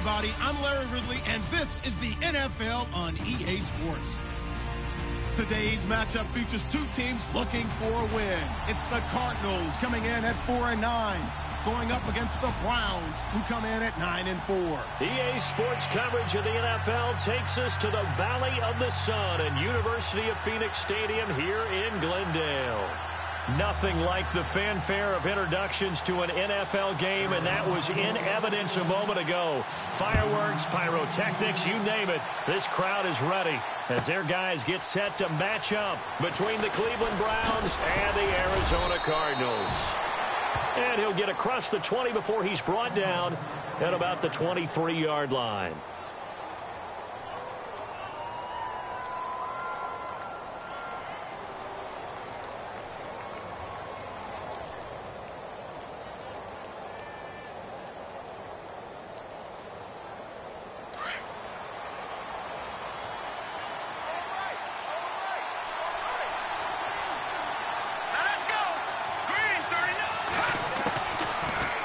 everybody. I'm Larry Ridley, and this is the NFL on EA Sports. Today's matchup features two teams looking for a win. It's the Cardinals coming in at 4-9, going up against the Browns, who come in at 9-4. EA Sports coverage of the NFL takes us to the Valley of the Sun and University of Phoenix Stadium here in Glendale. Nothing like the fanfare of introductions to an NFL game, and that was in evidence a moment ago. Fireworks, pyrotechnics, you name it. This crowd is ready as their guys get set to match up between the Cleveland Browns and the Arizona Cardinals. And he'll get across the 20 before he's brought down at about the 23-yard line.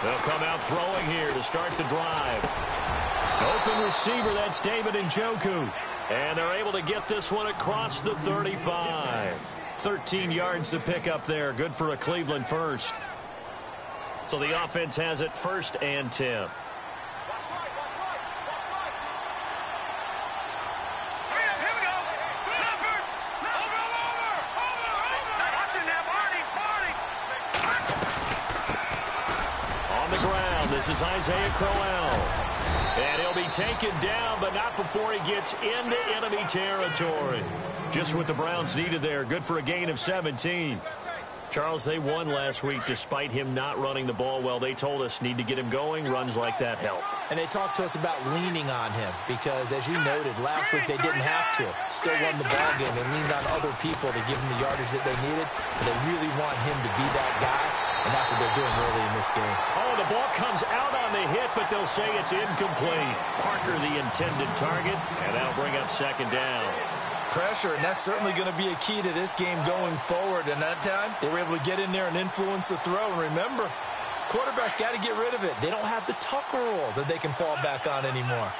They'll come out throwing here to start the drive. Open receiver, that's David Njoku. And they're able to get this one across the 35. 13 yards to pick up there. Good for a Cleveland first. So the offense has it 1st and 10. This is Isaiah Crowell. And he'll be taken down, but not before he gets into enemy territory. Just what the Browns needed there. Good for a gain of 17. Charles, they won last week despite him not running the ball well. They told us need to get him going. Runs like that help. And they talked to us about leaning on him because, as you noted, last week they didn't have to. Still won the ball game. They leaned on other people to give him the yardage that they needed. But they really want him to be that guy, and that's what they're doing early in this game. Oh, the ball comes out on the hit, but they'll say it's incomplete. Parker, the intended target, and that'll bring up 2nd down. Pressure, and that's certainly going to be a key to this game going forward. And that time, they were able to get in there and influence the throw. And remember, quarterbacks got to get rid of it. They don't have the Tucker rule that they can fall back on anymore.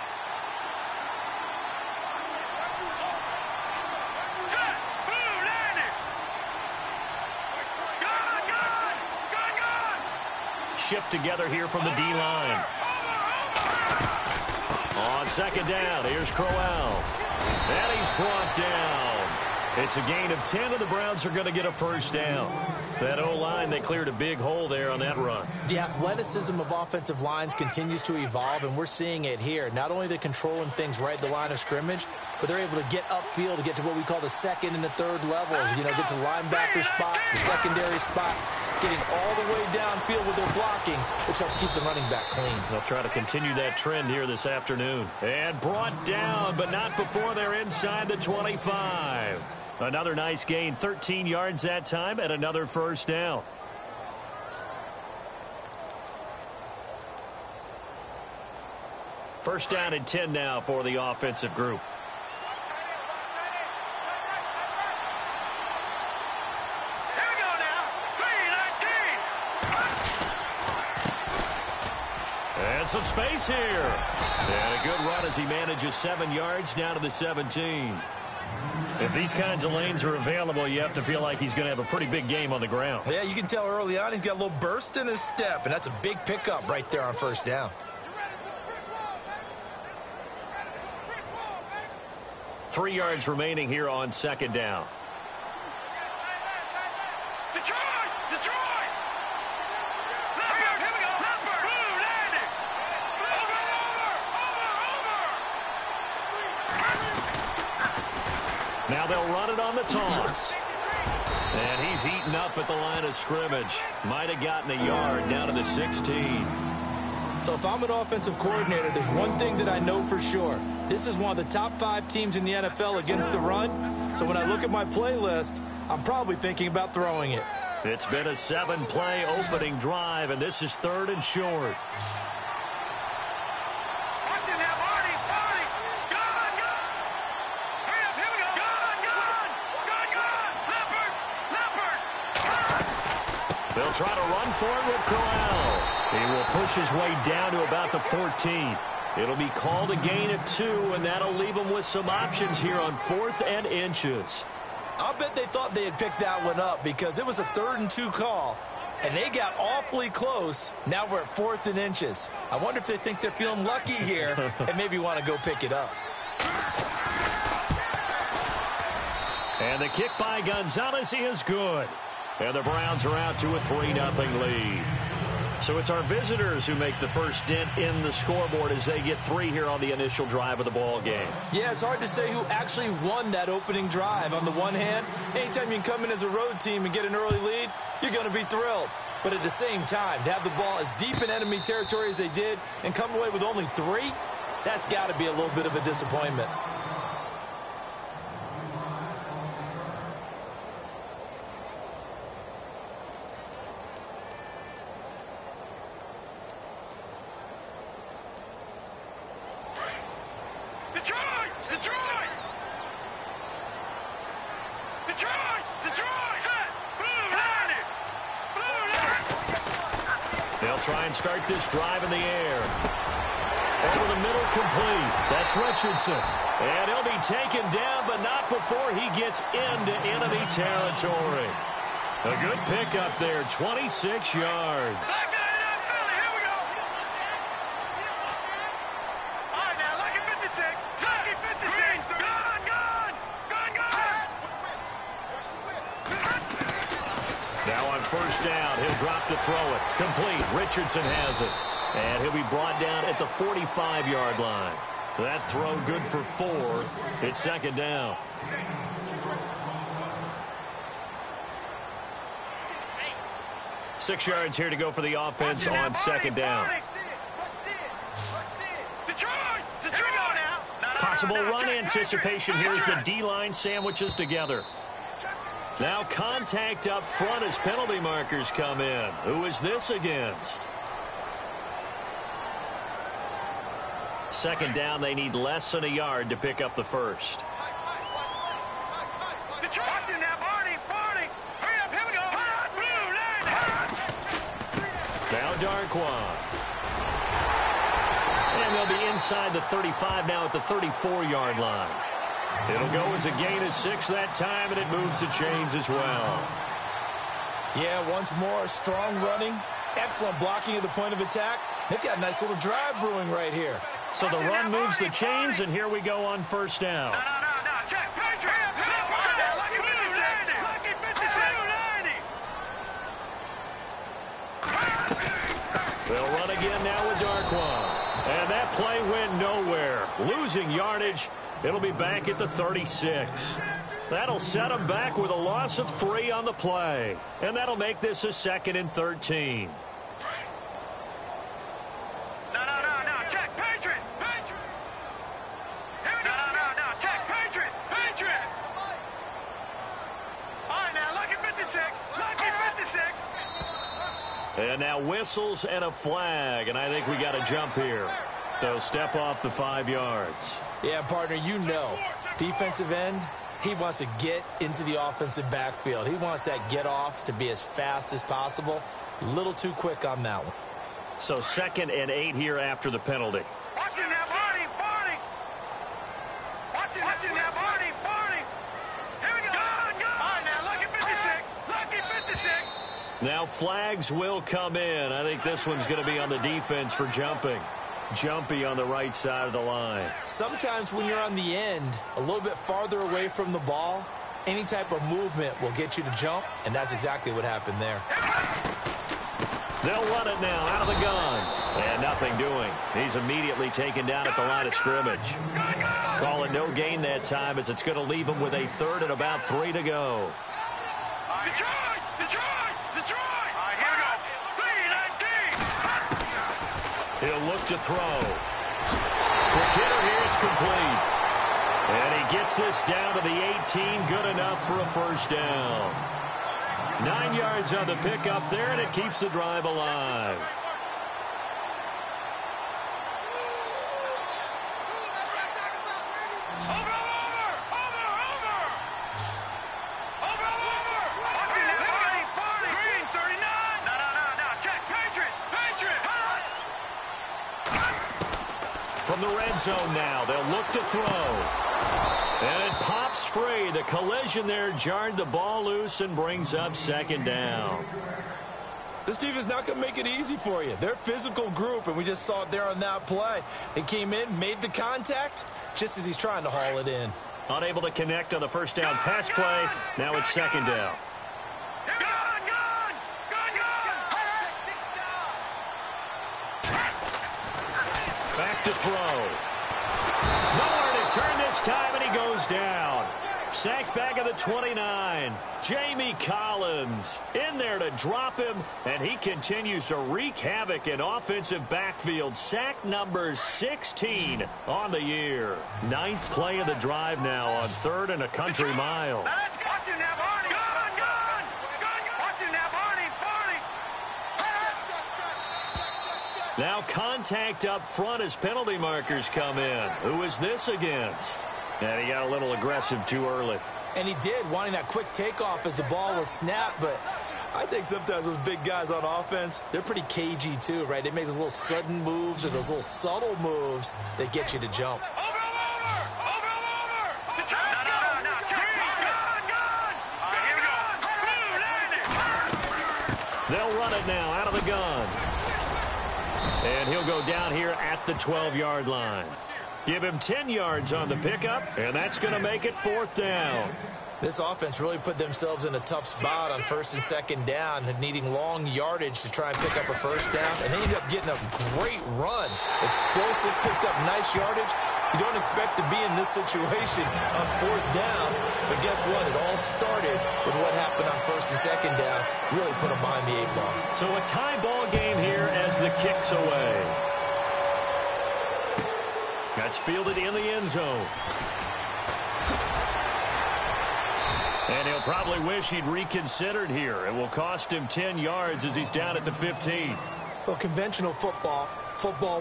Shift together here from the D-line. On 2nd down, here's Crowell. And he's brought down. It's a gain of 10, and the Browns are going to get a 1st down. That O-line, they cleared a big hole there on that run. The athleticism of offensive lines continues to evolve, and we're seeing it here. Not only are they controlling things right at the line of scrimmage, but they're able to get upfield to get to what we call the 2nd and the 3rd levels. You know, get to linebacker spot, the secondary spot, getting all the way downfield with their blocking, which helps keep the running back clean. They'll try to continue that trend here this afternoon. And brought down, but not before they're inside the 25. Another nice gain, 13 yards that time, and another 1st down. First down and 10 now for the offensive group. And some space here. And a good run as he manages 7 yards down to the 17. If these kinds of lanes are available, you have to feel like he's going to have a pretty big game on the ground. Yeah, you can tell early on he's got a little burst in his step, and that's a big pickup right there on 1st down. Three yards remaining here on 2nd down. Now they'll run it on the toss. And he's eaten up at the line of scrimmage. Might have gotten a yard down to the 16. So if I'm an offensive coordinator, there's one thing that I know for sure. This is one of the top 5 teams in the NFL against the run. So when I look at my playlist, I'm probably thinking about throwing it. It's been a 7-play opening drive, and this is 3rd and short. They'll try to run for it with Crowell. He will push his way down to about the 14. It'll be called a gain of 2, and that'll leave them with some options here on 4th and inches. I'll bet they thought they had picked that one up because it was a 3rd and 2 call, and they got awfully close. Now we're at 4th and inches. I wonder if they think they're feeling lucky here and maybe want to go pick it up. And the kick by Gonzalez is good. And the Browns are out to a 3-0 lead. So it's our visitors who make the first dent in the scoreboard as they get 3 here on the initial drive of the ball game. Yeah, it's hard to say who actually won that opening drive. On the one hand, anytime you can come in as a road team and get an early lead, you're going to be thrilled. But at the same time, to have the ball as deep in enemy territory as they did and come away with only 3, that's got to be a little bit of a disappointment. Try and start this drive in the air. Over the middle, complete. That's Richardson. And he'll be taken down, but not before he gets into enemy territory. A good pickup there, 26 yards. First down, he'll drop to throw it. Complete. Richardson has it. And he'll be brought down at the 45-yard line. That throw good for 4. It's second down. Six yards here to go for the offense on second down. Possible run anticipation here as the D-line sandwiches together. Now contact up front as penalty markers come in. Who is this against? Second down, they need less than a yard to pick up the first. Now Darquan. And they'll be inside the 35 now at the 34-yard line. It'll go as a gain of 6 that time, and it moves the chains as well. Yeah, once more, strong running, excellent blocking at the point of attack. They've got a nice little drive brewing right here. So the run moves the chains, and here we go on first down. They'll run again now with Darquan. And that play went nowhere. Losing yardage. It'll be back at the 36. That'll set them back with a loss of 3 on the play. And that'll make this a 2nd and 13. Check, Patriot. Check, Patriot. All right, now, lucky 56. And now whistles and a flag. And I think we got a jump here. So step off the 5 yards. Yeah, partner, you know, defensive end, he wants to get into the offensive backfield. He wants that get off to be as fast as possible. A little too quick on that one. So 2nd and 8 here after the penalty. Watching that, Barney. Watching that, Barney. Here we go. All right, now, lucky 56. Now flags will come in. I think this one's going to be on the defense for jumping. Jumpy on the right side of the line. Sometimes when you're on the end, a little bit farther away from the ball, any type of movement will get you to jump, and that's exactly what happened there. They'll run it now out of the gun. And nothing doing. He's immediately taken down at the line of scrimmage. Call it no gain that time as it's going to leave him with a 3rd and about 3 to go. Detroit! All right, here we go. 3-19. He'll look to throw. Quick hitter here, it's complete. And he gets this down to the 18, good enough for a first down. 9 yards on the pickup there, and it keeps the drive alive. From from the red zone now. They'll look to throw. And it pops free. The collision there jarred the ball loose and brings up second down. This defense is not going to make it easy for you. They're a physical group, and we just saw it there on that play. It came in, made the contact, just as he's trying to haul it in. Unable to connect on the first down pass play. Now it's second down. Back to throw. Nowhere to turn this time, and he goes down. Sacked back at the 29. Jamie Collins in there to drop him, and he continues to wreak havoc in offensive backfield. Sack number 16 on the year. 9th play of the drive now on 3rd and a country mile. Now contact up front as penalty markers come in. Who is this against? And he got a little aggressive too early. And he did, wanting that quick takeoff as the ball was snapped. But I think sometimes those big guys on offense, they're pretty cagey too, right? They make those little sudden moves or those little subtle moves that get you to jump. They'll run it now out of the gun. And he'll go down here at the 12-yard line. Give him 10 yards on the pickup, and that's going to make it 4th down. This offense really put themselves in a tough spot on 1st and 2nd down, needing long yardage to try and pick up a first down, and they ended up getting a great run. Explosive, picked up nice yardage. You don't expect to be in this situation on 4th down, but guess what? It all started with what happened on 1st and 2nd down. Really put them behind the 8 ball. So a tie ball game here as the kick's away. That's fielded in the end zone. And he'll probably wish he'd reconsidered here. It will cost him 10 yards as he's down at the 15. Well, conventional football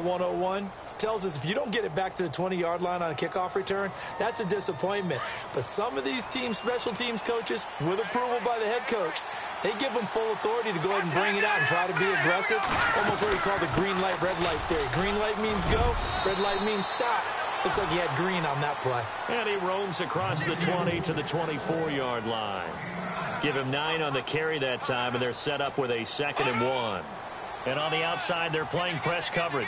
101, tells us if you don't get it back to the 20-yard line on a kickoff return, that's a disappointment. But some of these teams, special teams coaches, with approval by the head coach, they give them full authority to go ahead and bring it out and try to be aggressive. Almost what we call the green light, red light theory. Green light means go, red light means stop. Looks like he had green on that play. And he roams across the 20 to the 24-yard line. Give him 9 on the carry that time, and they're set up with a 2nd and 1. And on the outside, they're playing press coverage.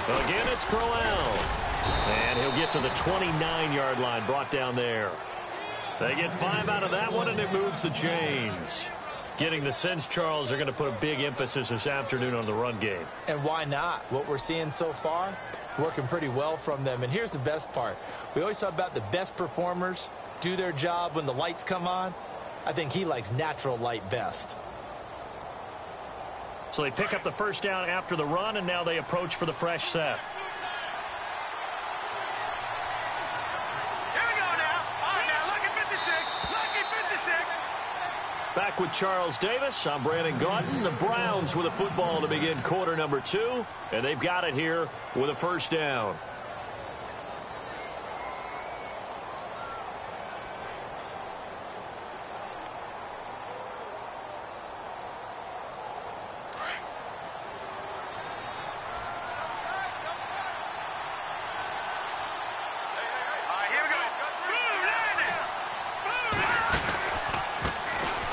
Again, it's Crowell. And he'll get to the 29-yard line, brought down there. They get 5 out of that one, and it moves the chains. Getting the sense, Charles, they're going to put a big emphasis this afternoon on the run game. And why not? What we're seeing so far, working pretty well from them. And here's the best part. We always talk about the best performers do their job when the lights come on. I think he likes natural light best. So they pick up the first down after the run, and now they approach for the fresh set. Here we go now. All right, now, lucky 56. Lucky 56. Back with Charles Davis. I'm Brandon Gaudin. The Browns with a football to begin quarter number 2, and they've got it here with a first down.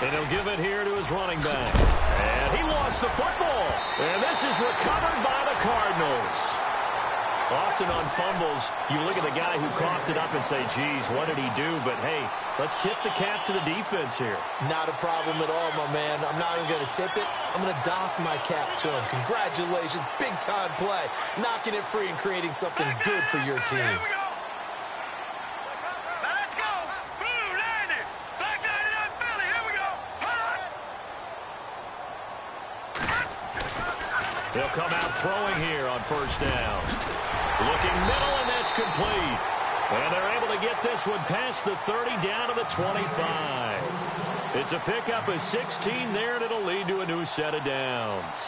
And he'll give it here to his running back. And he lost the football. And this is recovered by the Cardinals. Often on fumbles, you look at the guy who coughed it up and say, geez, what did he do? But, hey, let's tip the cap to the defense here. Not a problem at all, my man. I'm not even going to tip it. I'm going to doff my cap to him. Congratulations. Big-time play. Knocking it free and creating something good for your team. They'll come out throwing here on first down. Looking middle, and that's complete. And they're able to get this one past the 30 down to the 25. It's a pickup of 16 there, and it'll lead to a new set of downs.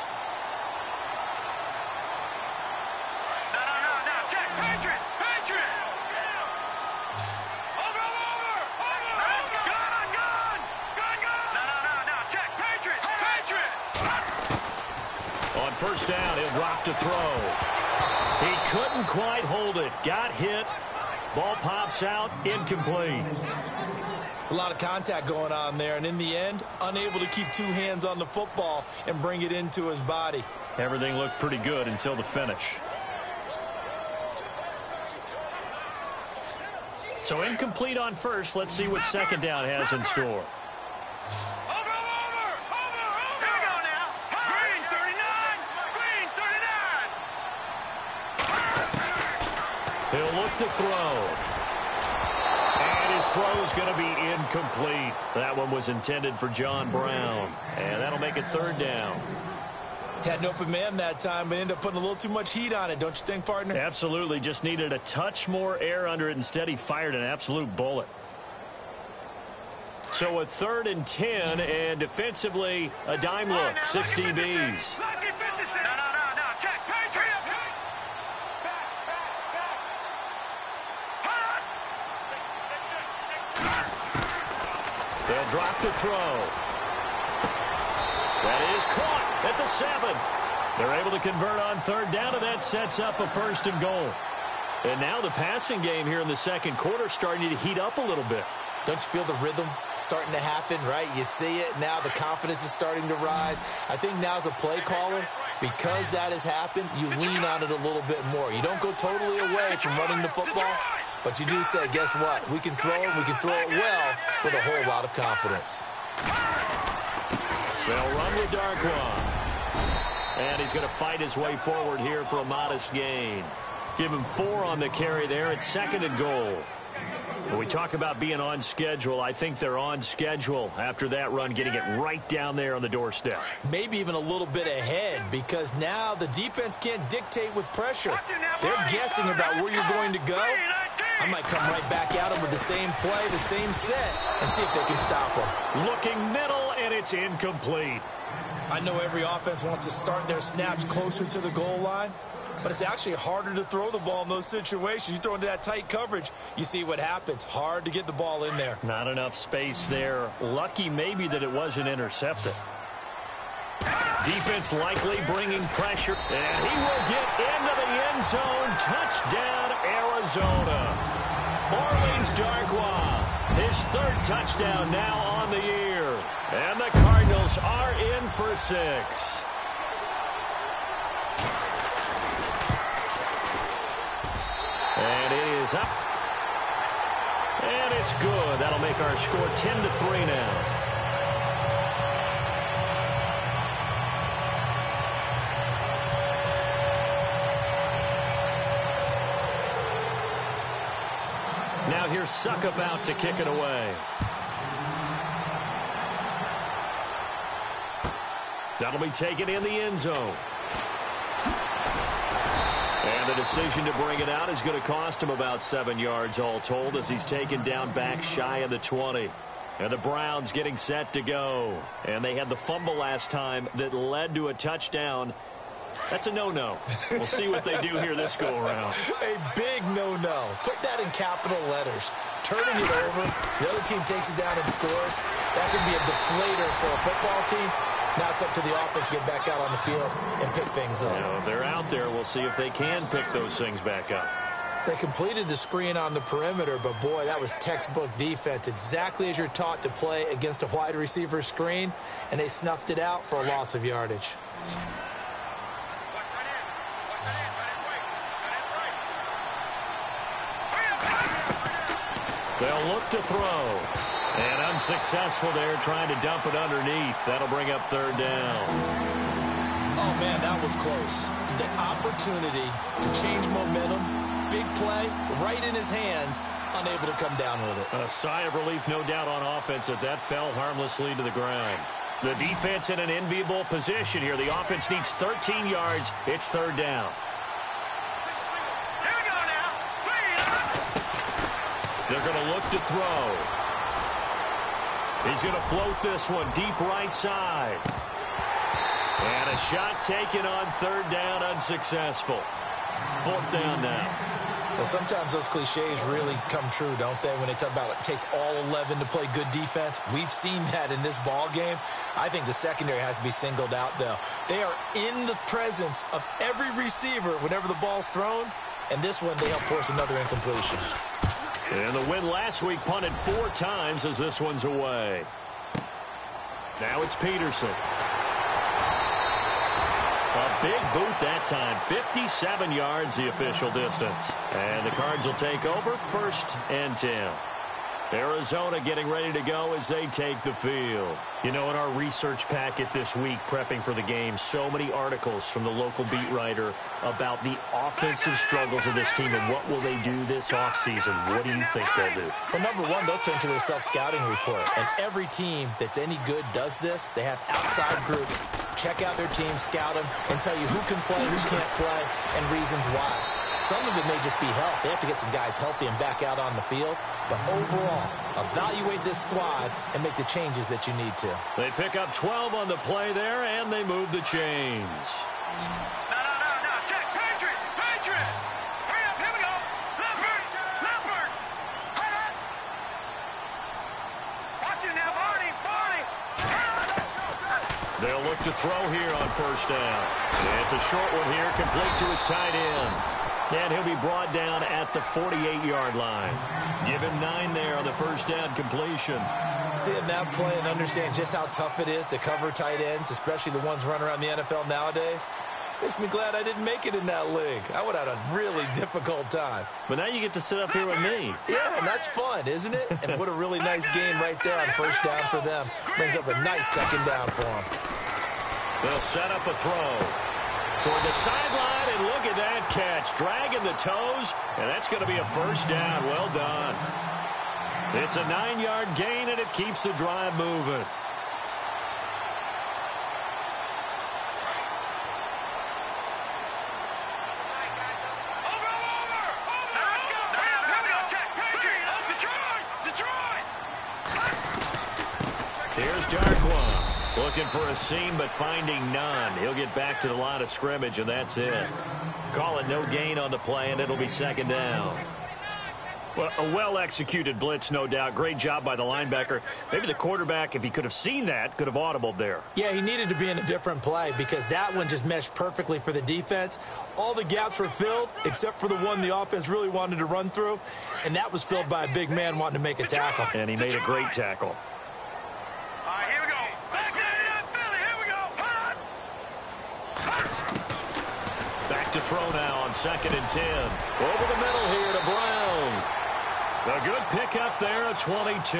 first down. He'll drop to throw. He couldn't quite hold it. Got hit. Ball pops out. Incomplete. It's a lot of contact going on there, and in the end, unable to keep two hands on the football and bring it into his body. Everything looked pretty good until the finish. So incomplete on first. Let's see what second down has in store. He'll look to throw. And his throw's going to be incomplete. That one was intended for John Brown. And that'll make it third down. Had an open man that time, but ended up putting a little too much heat on it, don't you think, partner? Absolutely. Just needed a touch more air under it. Instead, he fired an absolute bullet. So a 3rd and 10, and defensively, a dime look. 6 DBs. They'll drop the throw. That is caught at the 7. They're able to convert on third down, and that sets up a 1st and goal. And now the passing game here in the second quarter starting to heat up a little bit. Don't you feel the rhythm starting to happen, right? You see it. Now the confidence is starting to rise. I think now as a play caller, because that has happened, you lean on it a little bit more. You don't go totally away from running the football, but you do say, guess what? We can throw it. We can throw it well with a whole lot of confidence. They'll run with Darkwa. And he's going to fight his way forward here for a modest gain. Give him 4 on the carry there at 2nd and goal. When we talk about being on schedule, I think they're on schedule after that run, getting it right down there on the doorstep. Maybe even a little bit ahead, because now the defense can't dictate with pressure. They're guessing about where you're going to go. I might come right back at them with the same play, the same set, and see if they can stop them. Looking middle, and it's incomplete. I know every offense wants to start their snaps closer to the goal line, but it's actually harder to throw the ball in those situations. You throw into that tight coverage, you see what happens. Hard to get the ball in there. Not enough space there. Lucky maybe that it wasn't intercepted. Defense likely bringing pressure, and he will get into the end zone. Touchdown, Arizona. Orleans Darkwa, his 3rd touchdown now on the year. And the Cardinals are in for 6. And it is up. And it's good. That'll make our score 10-3 now. Now here's Suckup out to kick it away. That'll be taken in the end zone. And the decision to bring it out is going to cost him about 7 yards all told, as he's taken down back shy of the 20. And the Browns getting set to go. And they had the fumble last time that led to a touchdown. That's a no-no. We'll see what they do here this go-around. A big no-no. Put that in capital letters. Turning it over, the other team takes it down and scores. That can be a deflator for a football team. Now it's up to the offense to get back out on the field and pick things up. You know, they're out there. We'll see if they can pick those things back up. They completed the screen on the perimeter, but boy, that was textbook defense. Exactly as you're taught to play against a wide receiver screen, and they snuffed it out for a loss of yardage. They'll look to throw. And unsuccessful there, trying to dump it underneath. That'll bring up 3rd down. Oh, man, that was close. The opportunity to change momentum, big play, right in his hands, unable to come down with it. A sigh of relief, no doubt, on offense that fell harmlessly to the ground. The defense in an enviable position here. The offense needs 13 yards. It's 3rd down. Here we go now. They're going to look to throw. He's going to float this one deep right side. And a shot taken on 3rd down, unsuccessful. 4th down now. Well, sometimes those cliches really come true, don't they, when they talk about it takes all 11 to play good defense. We've seen that in this ball game. I think the secondary has to be singled out, though. They are in the presence of every receiver whenever the ball's thrown, and this one they help force another incompletion. And the win last week punted 4 times as this one's away. Now it's Peterson. A big boot that time. 57 yards the official distance. And the Cards will take over 1st and 10. Arizona getting ready to go as they take the field. You know, in our research packet this week, prepping for the game, so many articles from the local beat writer about the offensive struggles of this team and what will they do this offseason. What do you think they'll do? Well, number one, they'll turn to their self-scouting report. And every team that's any good does this. They have outside groups. Check out their team, scout them, and tell you who can play, who can't play, and reasons why. Some of it may just be health. They have to get some guys healthy and back out on the field. But overall, evaluate this squad and make the changes that you need to. They pick up 12 on the play there, and they move the chains. No. Check. Patriot. Hurry up. Here we go. Leopard. Watch it now, Barney. They'll look to throw here on 1st down. It's a short one here, complete to his tight end. And he'll be brought down at the 48-yard line. Give him 9 there on the 1st down completion. Seeing that play and understand just how tough it is to cover tight ends, especially the ones running around the NFL nowadays, makes me glad I didn't make it in that league. I would have had a really difficult time. But now you get to sit up here with me. Yeah, and that's fun, isn't it? And what a really nice game right there on 1st down for them. Brings up a nice 2nd down for them. They'll set up a throw toward the sideline, and look at that catch. Dragging the toes, and that's going to be a 1st down. Well done. It's a 9-yard gain, and it keeps the drive moving. Here's Darkwa. Looking for a seam, but finding none. He'll get back to the line of scrimmage, and that's it. Call it no gain on the play, and it'll be 2nd down. Well, a well-executed blitz, no doubt. Great job by the linebacker. Maybe the quarterback, if he could have seen that, could have audibled there. Yeah, he needed to be in a different play because that one just meshed perfectly for the defense. All the gaps were filled except for the one the offense really wanted to run through, and that was filled by a big man wanting to make a tackle. And he made a great tackle. To throw now on 2nd and 10. Over the middle here to Brown. A good pickup there at 22.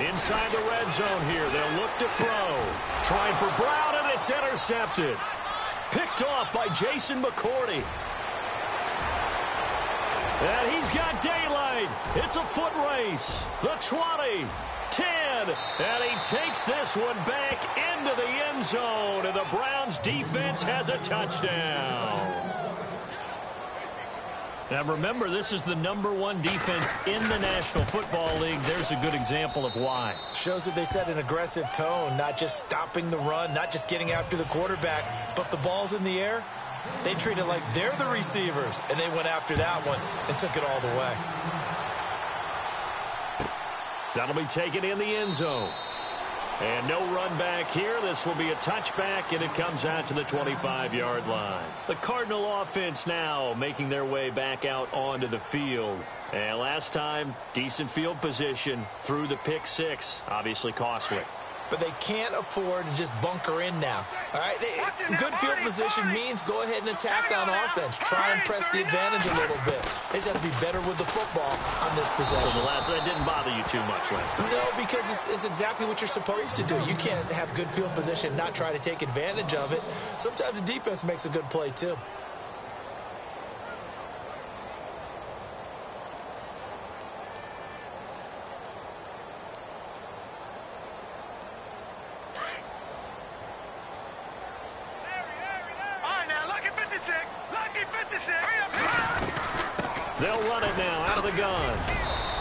Inside the red zone here, they'll look to throw. Trying for Brown, and it's intercepted. Picked off by Jason McCourty. And he's got daylight. It's a foot race. The 20, 10, and he takes this one back into the end zone, and the Browns defense has a touchdown. Now, remember, this is the #1 defense in the National Football League. There's a good example of why. Shows that they set an aggressive tone, not just stopping the run, not just getting after the quarterback, but the ball's in the air. They treat it like they're the receivers, and they went after that one and took it all the way. That'll be taken in the end zone. And no run back here. This will be a touchback, and it comes out to the 25-yard line. The Cardinal offense now making their way back out onto the field. And last time, decent field position through the pick 6. Obviously costly. But they can't afford to just bunker in now. All right, good field position means go ahead and attack on offense. Try and press the advantage a little bit. They just have to be better with the football on this possession. So that didn't bother you too much last time? No, because it's exactly what you're supposed to do. You can't have good field position and not try to take advantage of it. Sometimes the defense makes a good play too. They'll run it now out of the gun.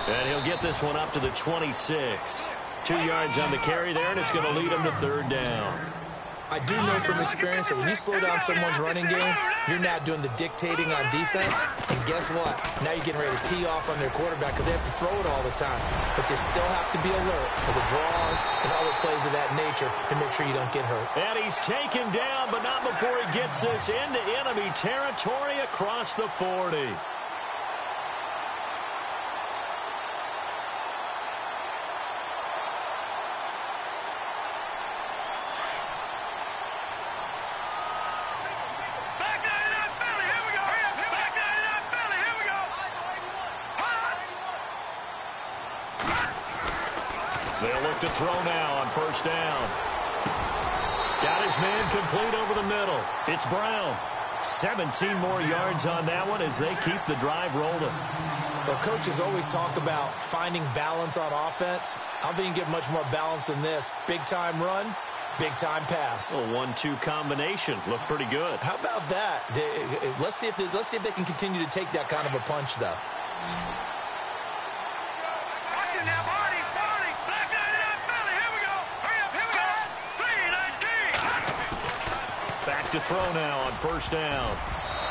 And he'll get this one up to the 26. 2 yards on the carry there, and it's going to lead him to third down. I do know from experience that when you slow down someone's running game, you're not doing the dictating on defense. And guess what? Now you're getting ready to tee off on their quarterback because they have to throw it all the time. But you still have to be alert for the draws and other plays of that nature to make sure you don't get hurt. And he's taken down, but not before he gets this into enemy territory across the 40. They'll look to throw now on first down. Got his man complete over the middle. It's Brown. 17 more yards on that one as they keep the drive rolling. Well, coaches always talk about finding balance on offense. I don't think you can get much more balance than this. Big-time run, big-time pass. A 1-2 combination. Looked pretty good. How about that? Let's see if they can continue to take that kind of a punch, though. Back to throw now on first down.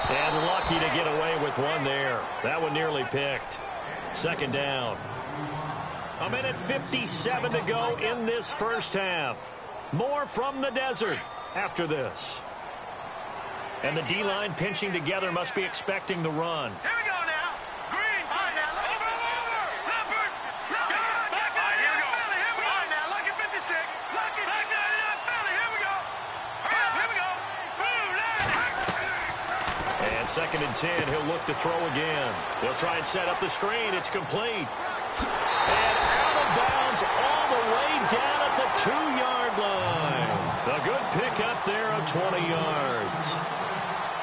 And lucky to get away with one there. That one nearly picked. Second down. 1:57 to go in this first half. More from the desert after this. And the D-line pinching together must be expecting the run. Here we go now. Green. All right, now. Over. Leopard. Back 99 Philly. Here we go. All right, now. Lucky 56. Lucky. Back 99 Philly. Here we go. Hurry up. Here we go. And 2nd and 10. He'll look to throw again. He'll try and set up the screen. It's complete. And out of bounds all the way down at the 2-yard line. A good pickup there of 20 yards.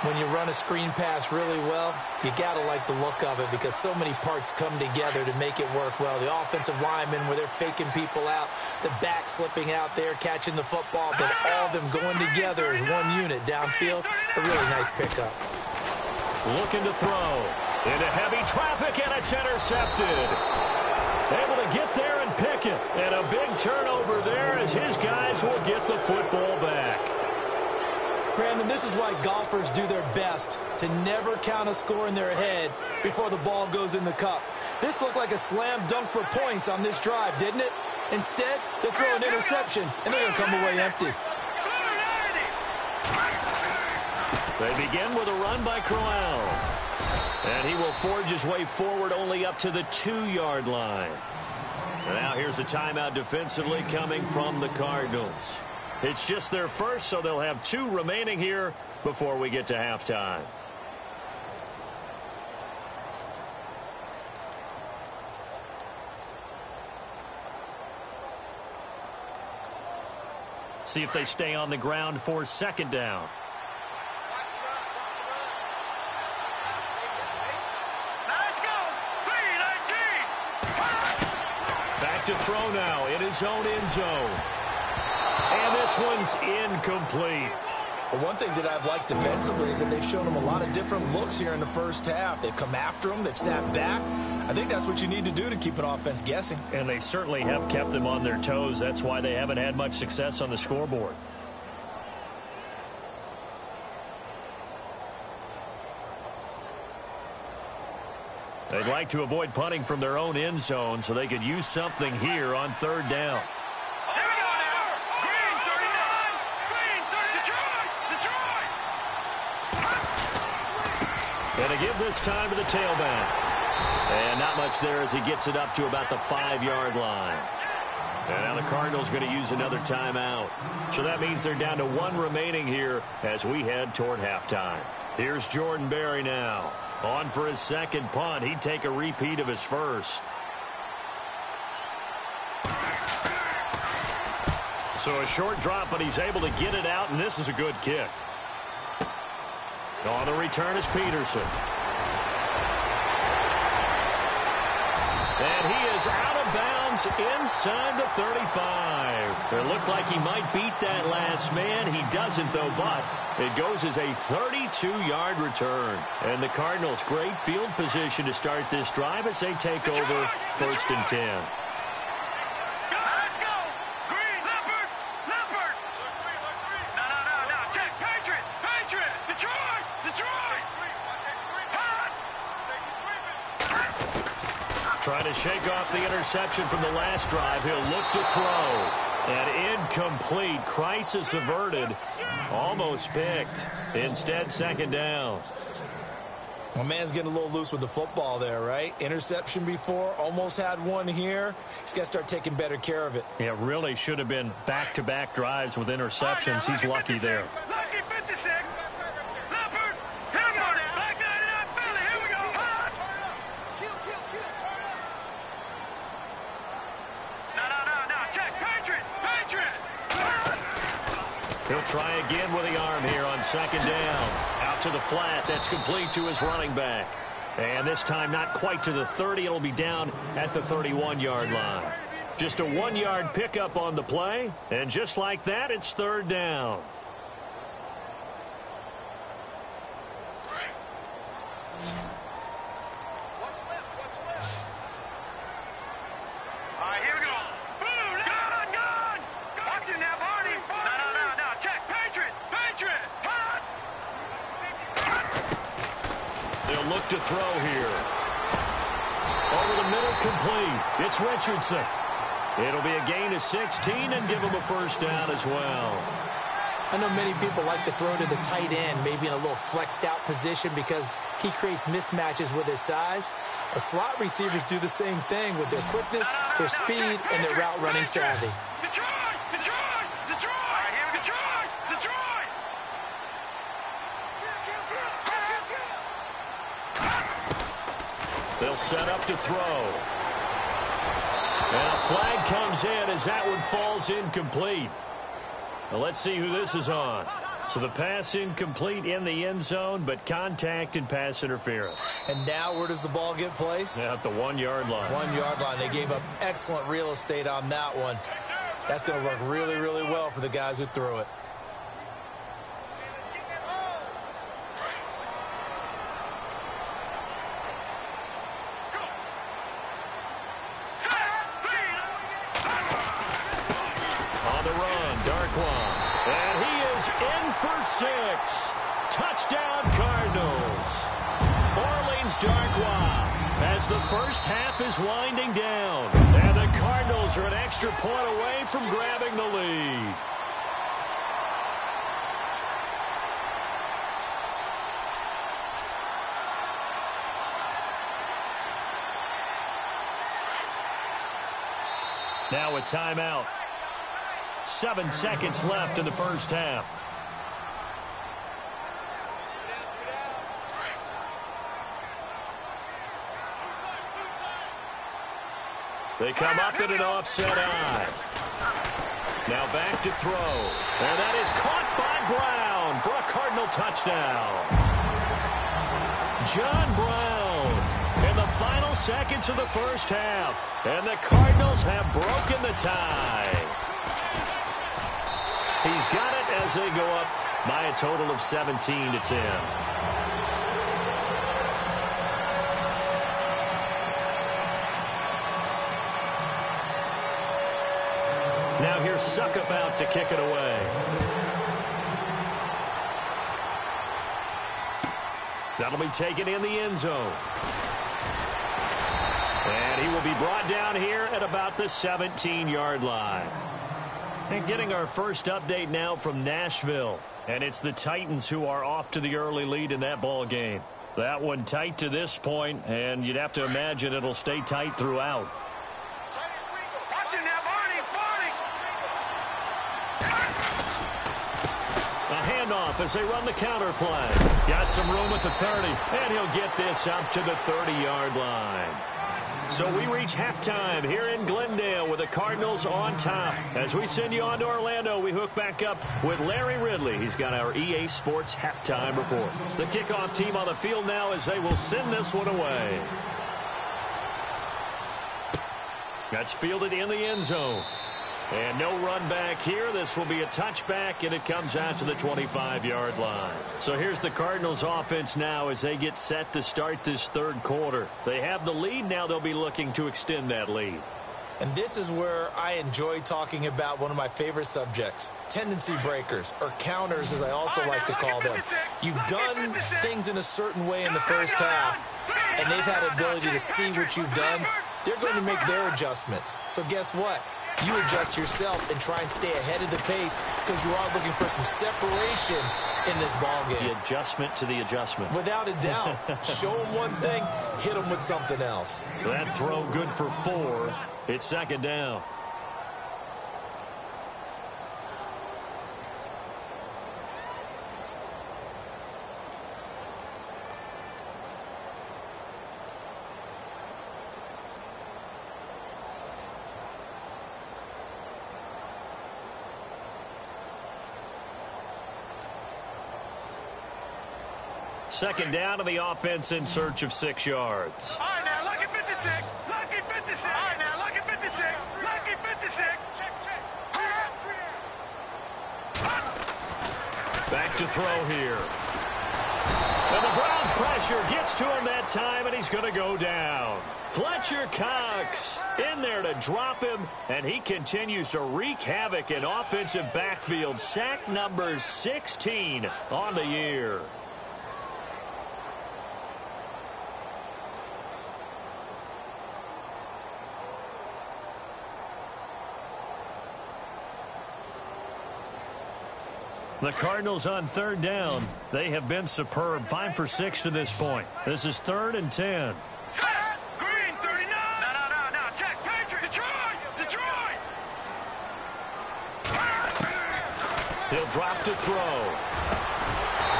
When you run a screen pass really well, you got to like the look of it because so many parts come together to make it work well. The offensive linemen where they're faking people out, the back slipping out there, catching the football, but all of them going together as one unit downfield. A really nice pickup. Looking to throw. Into heavy traffic, and it's intercepted. Able to get there and pick it. And a big turnover there as his guys will get the football back. Brandon, this is why golfers do their best to never count a score in their head before the ball goes in the cup. This looked like a slam dunk for points on this drive, didn't it? Instead, they throw an interception, and they're going to come away empty. They begin with a run by Crowell. And he will forge his way forward only up to the 2-yard line. And now here's a timeout defensively coming from the Cardinals. It's just their first, so they'll have 2 remaining here before we get to halftime. See if they stay on the ground for 2nd down. Back to throw now in his own end zone. And this one's incomplete. Well, one thing that I've liked defensively is that they've shown him a lot of different looks here in the first half. They've come after him. They've sat back. I think that's what you need to do to keep an offense guessing. And they certainly have kept them on their toes. That's why they haven't had much success on the scoreboard. They'd like to avoid punting from their own end zone so they could use something here on 3rd down. Here we go now. Green 39. Green 30. Detroit. And to give this time to the tailback. And not much there as he gets it up to about the 5-yard line. And now the Cardinals going to use another timeout. So that means they're down to 1 remaining here as we head toward halftime. Here's Jordan Berry now. On for his 2nd punt. He'd take a repeat of his first. So a short drop, but he's able to get it out, and this is a good kick. On the return is Peterson. And he is out of bounds inside the 35. It looked like he might beat that last man. He doesn't, though, but it goes as a 32-yard return. And the Cardinals, great field position to start this drive as they take over 1st and 10. Trying to shake off the interception from the last drive. He'll look to throw. And incomplete. Crisis averted. Almost picked. Instead, 2nd down. My man's getting a little loose with the football there, right? Interception before. Almost had one here. He's got to start taking better care of it. Yeah, really should have been back-to-back drives with interceptions. He's lucky there. Lucky 56. He'll try again with the arm here on 2nd down. Out to the flat. That's complete to his running back. And this time not quite to the 30. It'll be down at the 31-yard line. Just a 1-yard pickup on the play. And just like that, it's 3rd down. Look to throw here. Over the middle, complete. It's Richardson. It'll be a gain of 16 and give him a 1st down as well. I know many people like to throw to the tight end, maybe in a little flexed out position because he creates mismatches with his size. But slot receivers do the same thing with their quickness, their speed, and their route running savvy. They'll set up to throw. And a flag comes in as that one falls incomplete. Now let's see who this is on. So the pass incomplete in the end zone, but contact and pass interference. And now where does the ball get placed? At the 1-yard line. 1-yard line. They gave up excellent real estate on that one. That's going to work really, really well for the guys who threw it. And he is in for 6. Touchdown, Cardinals. Orleans Darkwa as the first half is winding down. And the Cardinals are an extra point away from grabbing the lead. Now a timeout. 7 seconds left in the first half. They come up in an offset eye. Now back to throw. And that is caught by Brown for a Cardinal touchdown. John Brown in the final seconds of the first half. And the Cardinals have broken the tie. He's got it as they go up by a total of 17-10. Now here's Suckup out to kick it away. That'll be taken in the end zone. And he will be brought down here at about the 17-yard line. And getting our first update now from Nashville. And it's the Titans who are off to the early lead in that ball game. That one tight to this point, and you'd have to imagine it'll stay tight throughout. A handoff as they run the counter play. Got some room at the 30, and he'll get this up to the 30-yard line. So we reach halftime here in Glendale with the Cardinals on top. As we send you on to Orlando, we hook back up with Larry Ridley. He's got our EA Sports halftime report. The kickoff team on the field now as they will send this one away. That's fielded in the end zone. And no run back here. This will be a touchback, and it comes out to the 25-yard line. So here's the Cardinals offense now as they get set to start this third quarter. They have the lead. Now they'll be looking to extend that lead. And this is where I enjoy talking about one of my favorite subjects, tendency breakers, or counters as I also like to call them. You've done things in a certain way in the first half, and they've had ability to see what you've done. They're going to make their adjustments. So guess what? You adjust yourself and try and stay ahead of the pace because you are looking for some separation in this ballgame. The adjustment to the adjustment. Without a doubt. Show them one thing, hit them with something else. That throw good for 4. It's second down. Second down to the offense in search of 6 yards. All right, now, lucky 56. Lucky 56. All right, now, lucky 56. Lucky 56. Check. Back to throw here. And the Browns pressure gets to him that time, and he's going to go down. Fletcher Cox in there to drop him, and he continues to wreak havoc in offensive backfield. Sack number 16 on the year. The Cardinals on third down. They have been superb. 5 for 6 to this point. This is 3rd and 10. Check. Green 39. No. Check. Patriot. Detroit. He'll drop to throw.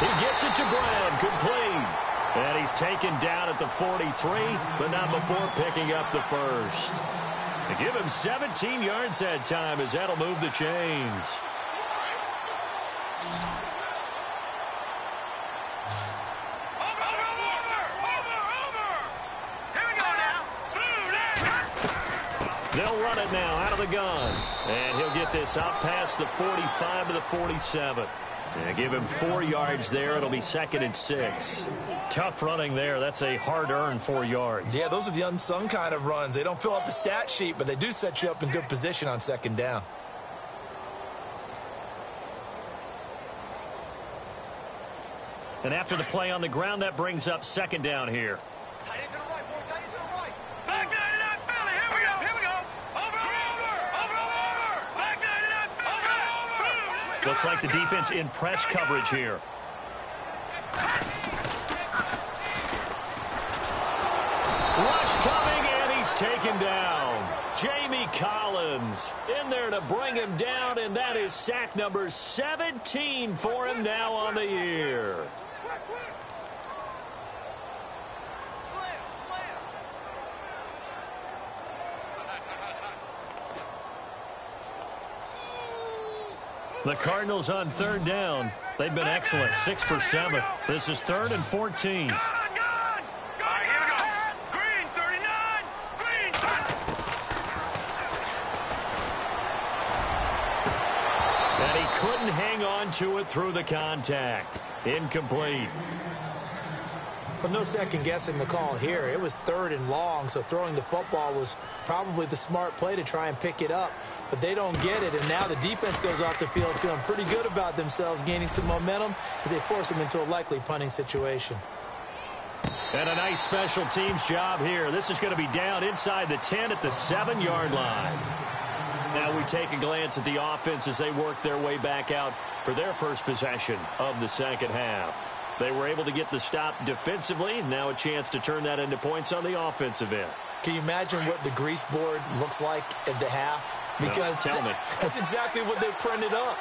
He gets it to Brown. Complete. And he's taken down at the 43, but not before picking up the first. They give him 17 yards that time as that'll move the chains. They'll run it now out of the gun. And he'll get this out past the 45 to the 47. And give him 4 yards there. It'll be 2nd and 6. Tough running there. That's a hard-earned 4 yards. Yeah, those are the unsung kind of runs. They don't fill up the stat sheet, but they do set you up in good position on 2nd down. And after the play on the ground, that brings up 2nd down here. Tight end to the right, boy. Tight end to the right. Back 99 Philly. Here we go. Over. Back 99 Philly. Looks like the defense in press coverage here. Rush coming, and he's taken down. Jamie Collins in there to bring him down, and that is sack number 17 for him now on the year. The Cardinals on third down. They've been excellent. 6 for 7. This is 3rd and 14. All right, here we go. Green 39. Green. And he couldn't hang on to it through the contact. Incomplete. But no second guessing the call here. It was 3rd and long, so throwing the football was probably the smart play to try and pick it up. But they don't get it, and now the defense goes off the field feeling pretty good about themselves, gaining some momentum as they force them into a likely punting situation. And a nice special teams job here. This is going to be down inside the 10 at the 7-yard line. Now we take a glance at the offense as they work their way back out for their first possession of the second half. They were able to get the stop defensively, and now a chance to turn that into points on the offensive end. Can you imagine what the grease board looks like at the half? Because tell me. That's exactly what they printed up.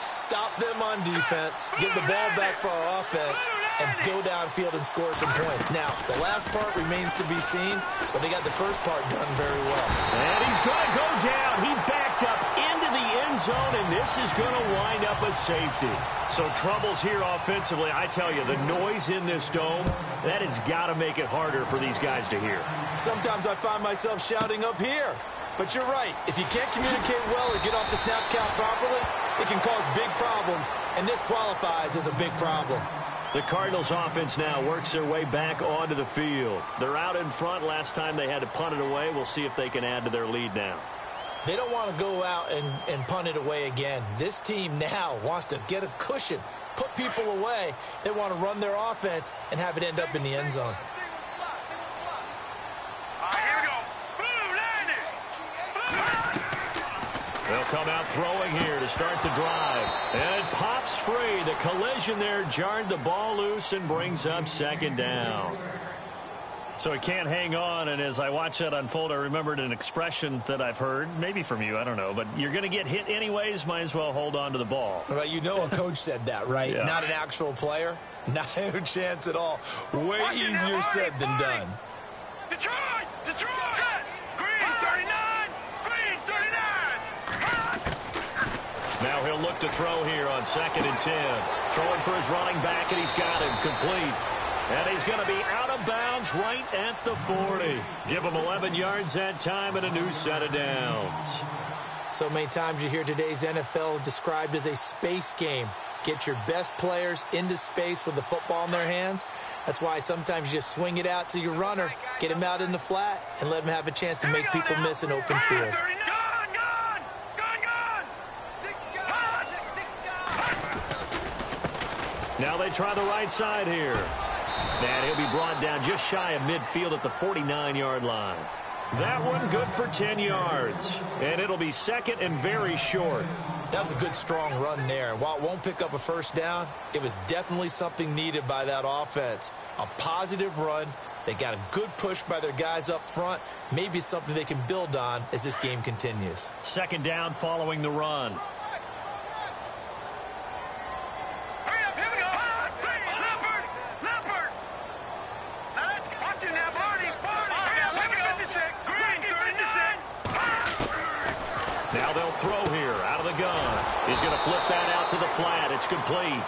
Stop them on defense, get the ball back for our offense, and go downfield and score some points. Now, the last part remains to be seen, but they got the first part done very well. And he's going to go down. He backed up into the end zone, and this is going to wind up a safety. So troubles here offensively. I tell you, the noise in this dome, that has got to make it harder for these guys to hear. Sometimes I find myself shouting up here. But you're right. If you can't communicate well or get off the snap count properly, it can cause big problems, and this qualifies as a big problem. The Cardinals offense now works their way back onto the field. They're out in front. Last time they had to punt it away. We'll see if they can add to their lead now. They don't want to go out and punt it away again. This team now wants to get a cushion, put people away. They want to run their offense and have it end up in the end zone. They'll come out throwing here to start the drive. And it pops free. The collision there jarred the ball loose and brings up second down. So he can't hang on, and as I watch that unfold, I remembered an expression that I've heard, maybe from you, I don't know, but you're going to get hit anyways, might as well hold on to the ball. Well, you know a coach said that, right? Yeah. Not an actual player. Not a chance at all. Way easier said than done. Detroit! Set! Green 39! Green 39! Now he'll look to throw here on 2nd and 10. Throwing for his running back, and he's got him complete. And he's going to be out of bounds right at the 40. Give him 11 yards that time and a new set of downs. So many times you hear today's NFL described as a space game. Get your best players into space with the football in their hands. That's why sometimes you just swing it out to your runner, get him out in the flat, and let him have a chance to make people miss an open field. Now they try the right side here. And he'll be brought down just shy of midfield at the 49-yard line. That one good for 10 yards. And it'll be 2nd and very short. That was a good, strong run there. While it won't pick up a first down, it was definitely something needed by that offense. A positive run. They got a good push by their guys up front. Maybe something they can build on as this game continues. 2nd down following the run. Now they'll throw here out of the gun. He's going to flip that out to the flat. It's complete.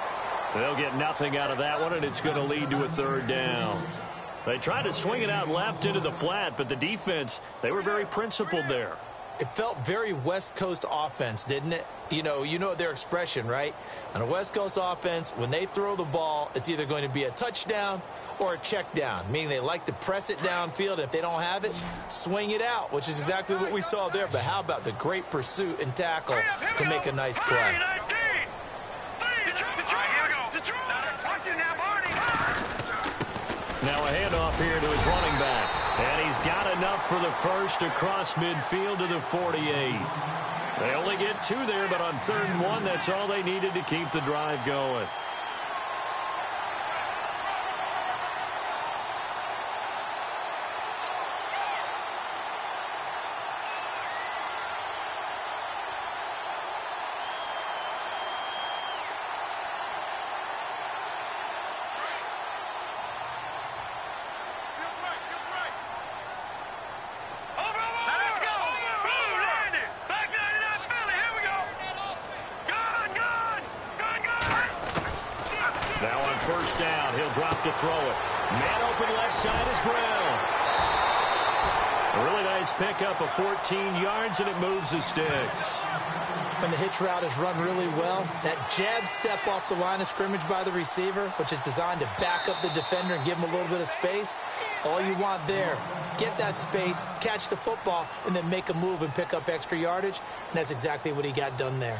They'll get nothing out of that one, and it's going to lead to a 3rd down. They tried to swing it out left into the flat, but the defense, they were very principled there. It felt very West Coast offense, didn't it? You know their expression, right? On a West Coast offense, when they throw the ball, it's either going to be a touchdown or a check down, meaning they like to press it downfield, and if they don't have it, swing it out, which is exactly what we saw there. But how about the great pursuit and tackle to make a nice play? Now a handoff here to his running back. And he's got enough for the first across midfield to the 48. They only get 2 there, but on 3rd and 1, that's all they needed to keep the drive going. Now on 1st down, he'll drop to throw it. Man open left side is Brown. A really nice pickup of 14 yards, and it moves the sticks. When the hitch route is run really well, that jab step off the line of scrimmage by the receiver, which is designed to back up the defender and give him a little bit of space, all you want there, get that space, catch the football, and then make a move and pick up extra yardage, and that's exactly what he got done there.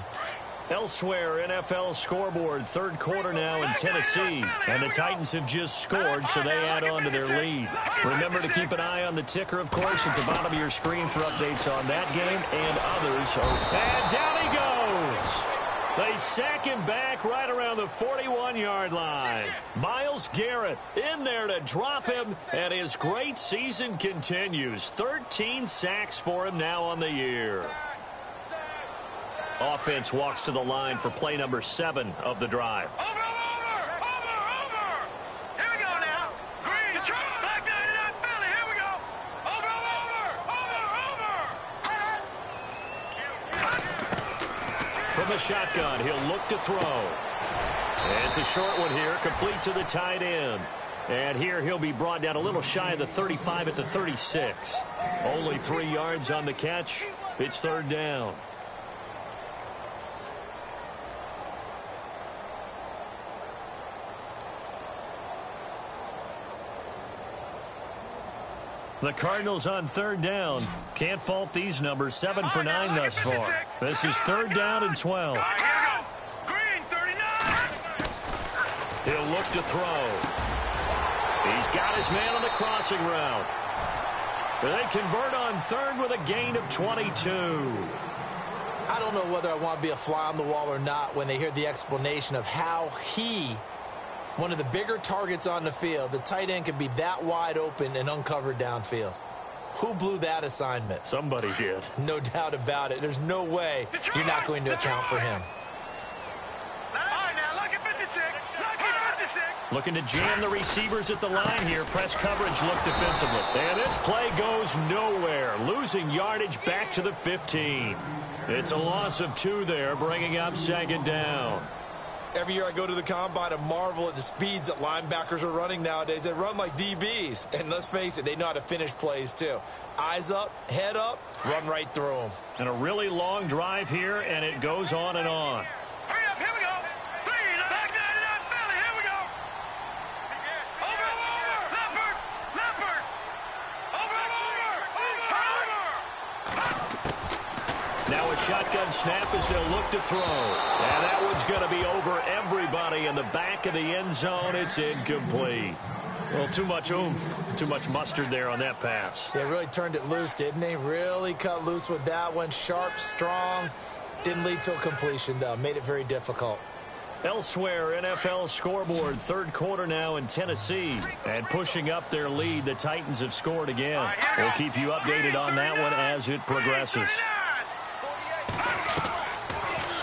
Elsewhere, NFL scoreboard, 3rd quarter now in Tennessee. And the Titans have just scored, so they add on to their lead. Remember to keep an eye on the ticker, of course, at the bottom of your screen for updates on that game and others. And down he goes. They sack him back right around the 41-yard line. Myles Garrett in there to drop him, and his great season continues. 13 sacks for him now on the year. Offense walks to the line for play number 7 of the drive. Over! Here we go now. Green, Detroit, Black 99, Philly, here we go. Over! From the shotgun, he'll look to throw. And it's a short one here, complete to the tight end. And here he'll be brought down a little shy of the 35 at the 36. Only 3 yards on the catch. It's third down. The Cardinals on third down. Can't fault these numbers. 7 for 9 thus far. This is third down and 12. Green, 39. He'll look to throw. He's got his man on the crossing route. They convert on third with a gain of 22. I don't know whether I want to be a fly on the wall or not when they hear the explanation of how one of the bigger targets on the field, the tight end could be that wide open and uncovered downfield. Who blew that assignment? Somebody did. No doubt about it. There's no way you're not going to account for him. All right, now, look at 56. Look at 56. Looking to jam the receivers at the line here. Press coverage look defensively. And this play goes nowhere. Losing yardage back to the 15. It's a loss of 2 there, bringing up second down. Every year I go to the combine and marvel at the speeds that linebackers are running nowadays. They run like DBs. And let's face it, they know how to finish plays too. Eyes up, head up, run right through them. And a really long drive here, and it goes on and on. Hurry up, here we go. 3, back 99, Philly, here we go. Over. Leopard. Over. Now a shotgun snap as they'll look to throw. And that one's going to be over everybody in the back of the end zone. It's incomplete. Well, too much oomph, too much mustard there on that pass. They really turned it loose, didn't they? Really cut loose with that one. Sharp, strong. Didn't lead to a completion, though. Made it very difficult. Elsewhere, NFL scoreboard, third quarter now in Tennessee. And pushing up their lead, the Titans have scored again. We'll keep you updated on that one as it progresses.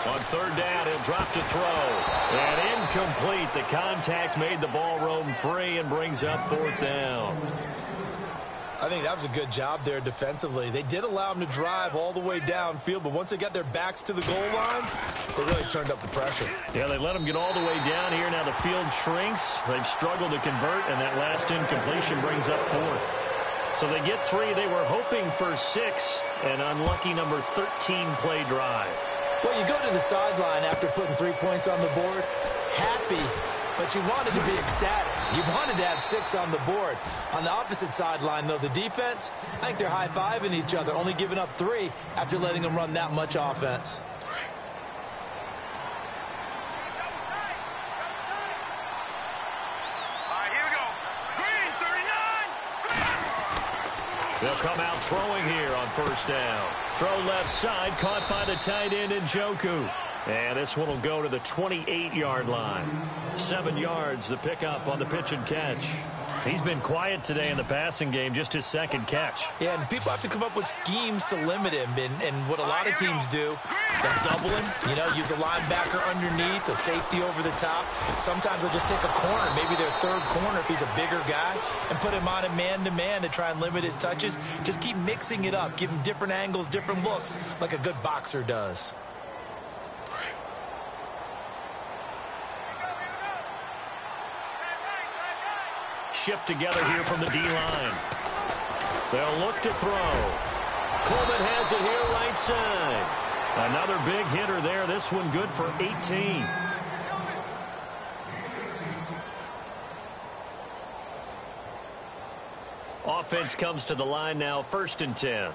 On third down, he'll drop to throw. And incomplete. The contact made the ball roam free and brings up fourth down. I think that was a good job there defensively. They did allow them to drive all the way downfield, but once they got their backs to the goal line, they really turned up the pressure. Yeah, they let them get all the way down here. Now the field shrinks. They've struggled to convert, and that last incompletion brings up fourth. So they get 3. They were hoping for 6. An unlucky number 13 play drive. Well, you go to the sideline after putting 3 points on the board, happy, but you wanted to be ecstatic. You wanted to have 6 on the board. On the opposite sideline, though, the defense, I think they're high-fiving each other, only giving up 3 after letting them run that much offense. All right, here we go. Green, 39. They'll come out throwing here on first down. Throw left side, caught by the tight end Njoku. And this one will go to the 28-yard line. 7 yards, the pickup on the pitch and catch. He's been quiet today in the passing game, just his second catch. Yeah, and people have to come up with schemes to limit him. And what a lot of teams do, they'll double him, use a linebacker underneath, a safety over the top. Sometimes they'll just take a corner, maybe their third corner if he's a bigger guy, and put him on a man-to-man to try and limit his touches. Just keep mixing it up, give him different angles, different looks, like a good boxer does. Shift together here from the D-line. They'll look to throw. Coleman has it here right side. Another big hitter there. This one good for 18. Offense comes to the line now, 1st and 10. Here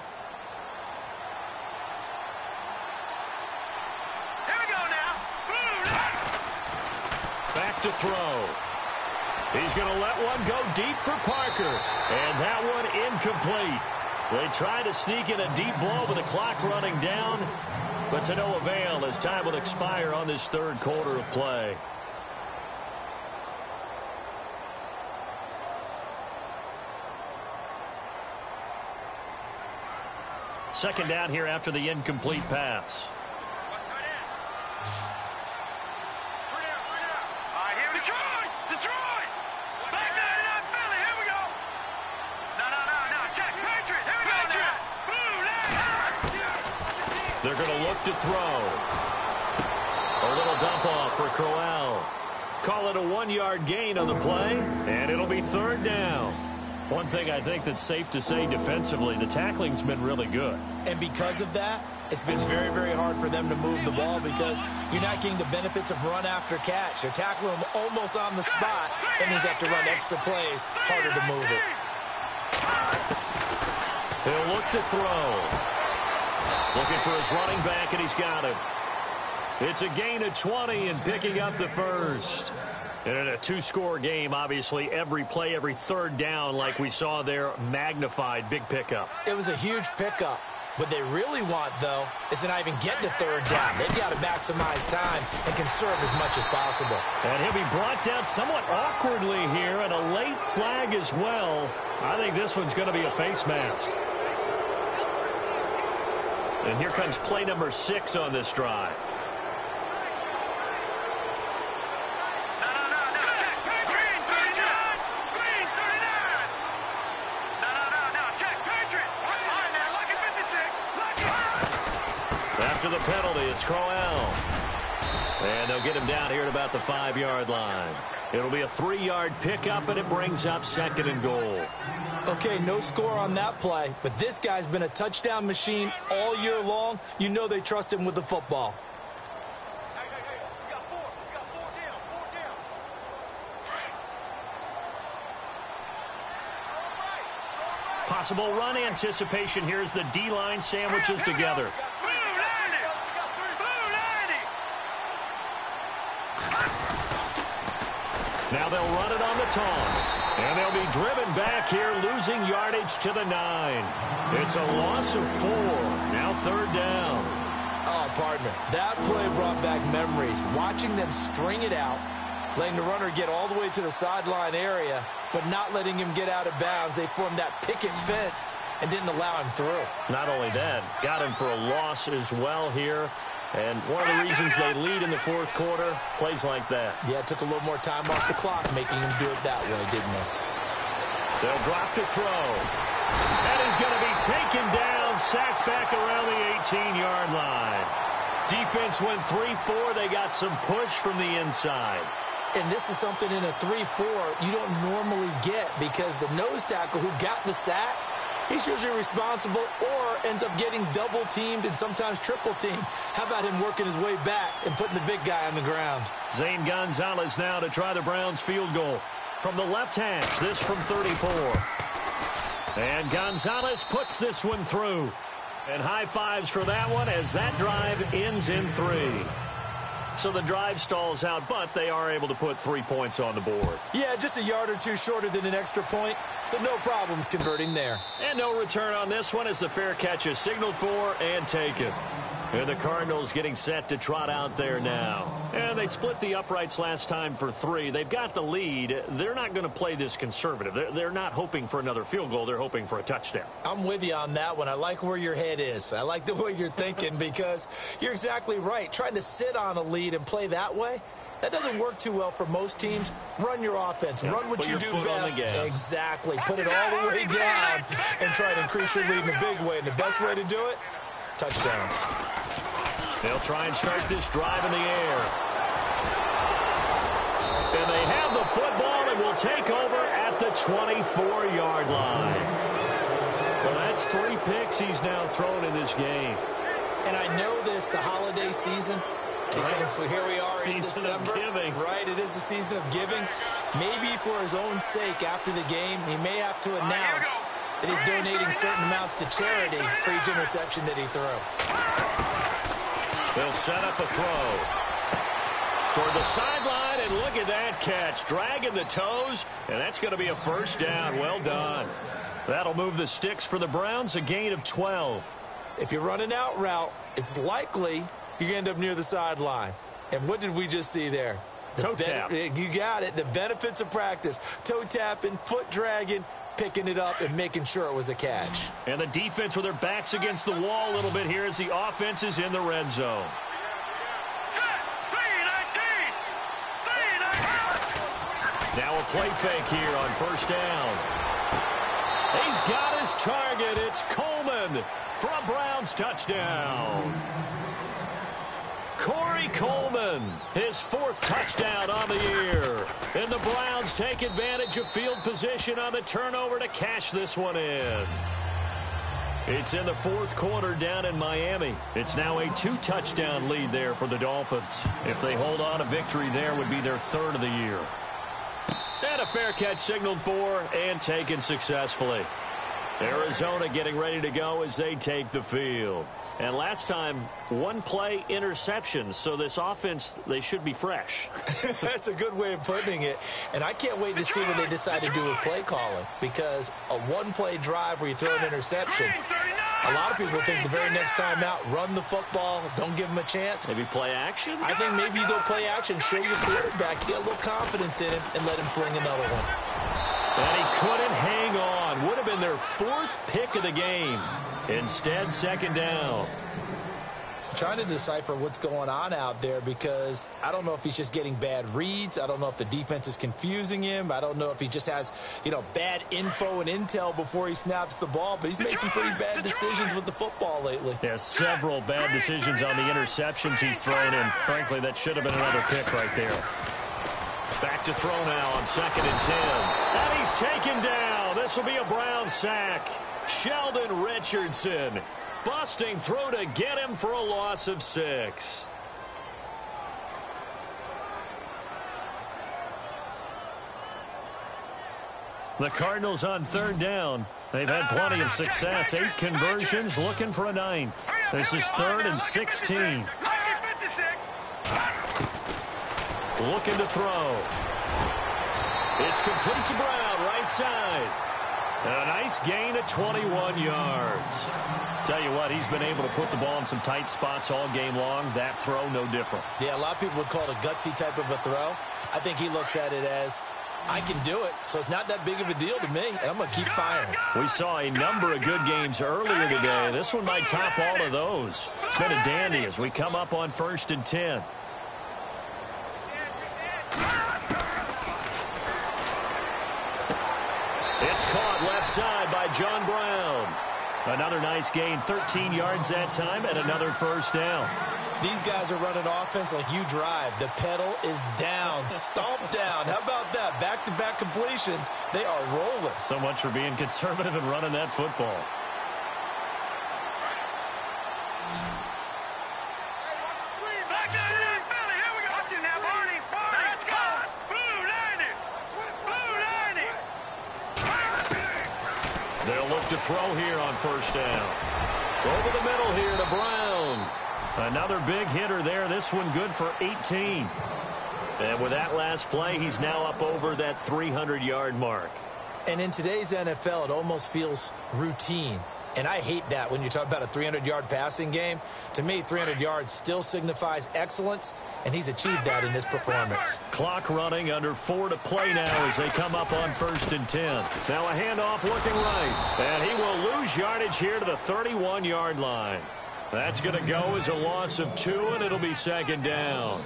we go now. Back to throw. He's going to let one go deep for Parker. And that one incomplete. They try to sneak in a deep ball with the clock running down, but to no avail as time will expire on this third quarter of play. Second down here after the incomplete pass. They're going to look to throw. A little dump off for Crowell. Call it a 1-yard gain on the play, and it'll be third down. One thing I think that's safe to say defensively, the tackling's been really good. And because of that, it's been very, very hard for them to move the ball because you're not getting the benefits of run after catch. They're tackling them almost on the spot. That means they have to run extra plays, harder to move it. He'll look to throw. Looking for his running back, and he's got him. It's a gain of 20 and picking up the first. And in a 2-score game, obviously, every play, every third down, like we saw there, magnified. Big pickup. It was a huge pickup. What they really want, though, is to not even get to third down. They've got to maximize time and conserve as much as possible. And he'll be brought down somewhat awkwardly here, and a late flag as well. I think this one's going to be a face mask. And here comes play number 6 on this drive. After the penalty, it's Crowell. And they'll get him down here at about the 5-yard line. It'll be a 3-yard pickup, and it brings up 2nd and goal. Okay, no score on that play, but this guy's been a touchdown machine all year long. You know they trust him with the football. Possible run anticipation here as the D-line sandwiches together. Now they'll run it on the toss. And they'll be driven back here, losing yardage to the 9. It's a loss of 4. Now third down. Oh, partner, that play brought back memories. Watching them string it out, letting the runner get all the way to the sideline area, but not letting him get out of bounds. They formed that picket fence and didn't allow him through. Not only that, got him for a loss as well here. And one of the reasons they lead in the fourth quarter, plays like that. Yeah, it took a little more time off the clock, making him do it that way, didn't they? They'll drop to throw. And he's going to be taken down, sacked back around the 18-yard line. Defense went 3-4. They got some push from the inside. And this is something in a 3-4 you don't normally get because the nose tackle who got the sack, he's usually responsible or ends up getting double-teamed and sometimes triple-teamed. How about him working his way back and putting the big guy on the ground? Zane Gonzalez now to try the Browns field goal. From the left hash, this from 34. And Gonzalez puts this one through. And high fives for that one as that drive ends in 3. So the drive stalls out, but they are able to put 3 points on the board. Yeah, just a yard or two shorter than an extra point, so no problems converting there. And no return on this one as the fair catch is signaled for and taken. And the Cardinals getting set to trot out there now. And they split the uprights last time for 3. They've got the lead. They're not going to play this conservative. They're not hoping for another field goal. They're hoping for a touchdown. I'm with you on that one. I like where your head is. I like the way you're thinking because you're exactly right. Trying to sit on a lead and play that way, that doesn't work too well for most teams. Run your offense. Run what you do best. Exactly. Put it all the way down and try to increase your lead in a big way. And the best way to do it, touchdowns. They'll try and start this drive in the air. And they have the football and will take over at the 24-yard line. Well, that's 3 picks he's now thrown in this game. And I know this, the holiday season, because here we are in December. Giving. Right, it is the season of giving. Maybe for his own sake after the game, he may have to announce that he's donating certain amounts to charity for each interception that he threw. They'll set up a throw toward the sideline, and look at that catch. Dragging the toes, and that's going to be a first down. Well done. That'll move the sticks for the Browns, a gain of 12. If you run an out route, it's likely you're going to end up near the sideline. And what did we just see there? Toe tap. You got it. The benefits of practice. Toe tapping, foot dragging, picking it up and making sure it was a catch. And the defense with their backs against the wall a little bit here as the offense is in the red zone. Now a play fake here on first down. He's got his target. It's Coleman for a Browns touchdown. Corey Coleman, his 4th touchdown on the year. And the Browns take advantage of field position on the turnover to cash this one in. It's in the 4th quarter down in Miami. It's now a 2-touchdown lead there for the Dolphins. If they hold on, a victory there would be their 3rd of the year. And a fair catch signaled for and taken successfully. Arizona getting ready to go as they take the field. And last time, 1-play interception. So this offense, they should be fresh. That's a good way of putting it. And I can't wait to see what they decide to do with play calling. Because a 1-play drive where you throw an interception, a lot of people think the very next time out, run the football, don't give them a chance. Maybe play action? I think maybe you go play action, show your quarterback, get a little confidence in him, and let him fling another one. And he couldn't hang on. Would have been their 4th pick of the game. Instead, 2nd down. I'm trying to decipher what's going on out there because I don't know if he's just getting bad reads. I don't know if the defense is confusing him. I don't know if he just has, bad info and intel before he snaps the ball. But he's made some pretty bad decisions with the football lately. Yeah, several bad decisions on the interceptions he's thrown in. Frankly, that should have been another pick right there. Back to throw now on 2nd and 10. And he's taken down. This will be a Brown sack. Sheldon Richardson busting through to get him for a loss of 6. The Cardinals on 3rd down. They've had plenty of success. 8 conversions, looking for a 9th. This is 3rd and 16. Looking to throw. It's complete to Brown, right side. And a nice gain of 21 yards. Tell you what, he's been able to put the ball in some tight spots all game long. That throw, no different. Yeah, a lot of people would call it a gutsy type of a throw. I think he looks at it as, I can do it, so it's not that big of a deal to me, and I'm going to keep firing. We saw a number of good games earlier today. This one might top all of those. It's been a dandy as we come up on 1st and 10. It's caught left side by John Brown. Another nice gain, 13 yards that time, and another 1st down. These guys are running offense like you drive. The pedal is down, stomp down. How about that? Back-to-back completions. They are rolling. So much for being conservative and running that football. They'll look to throw here on 1st down. Over the middle here to Brown. Another big hitter there. This one good for 18. And with that last play, he's now up over that 300-yard mark. And in today's NFL, it almost feels routine. And I hate that when you talk about a 300-yard passing game. To me, 300 yards still signifies excellence, and he's achieved that in this performance. Clock running, under 4 to play now as they come up on 1st and 10. Now a handoff looking right. And he will lose yardage here to the 31-yard line. That's going to go as a loss of 2, and it'll be 2nd down.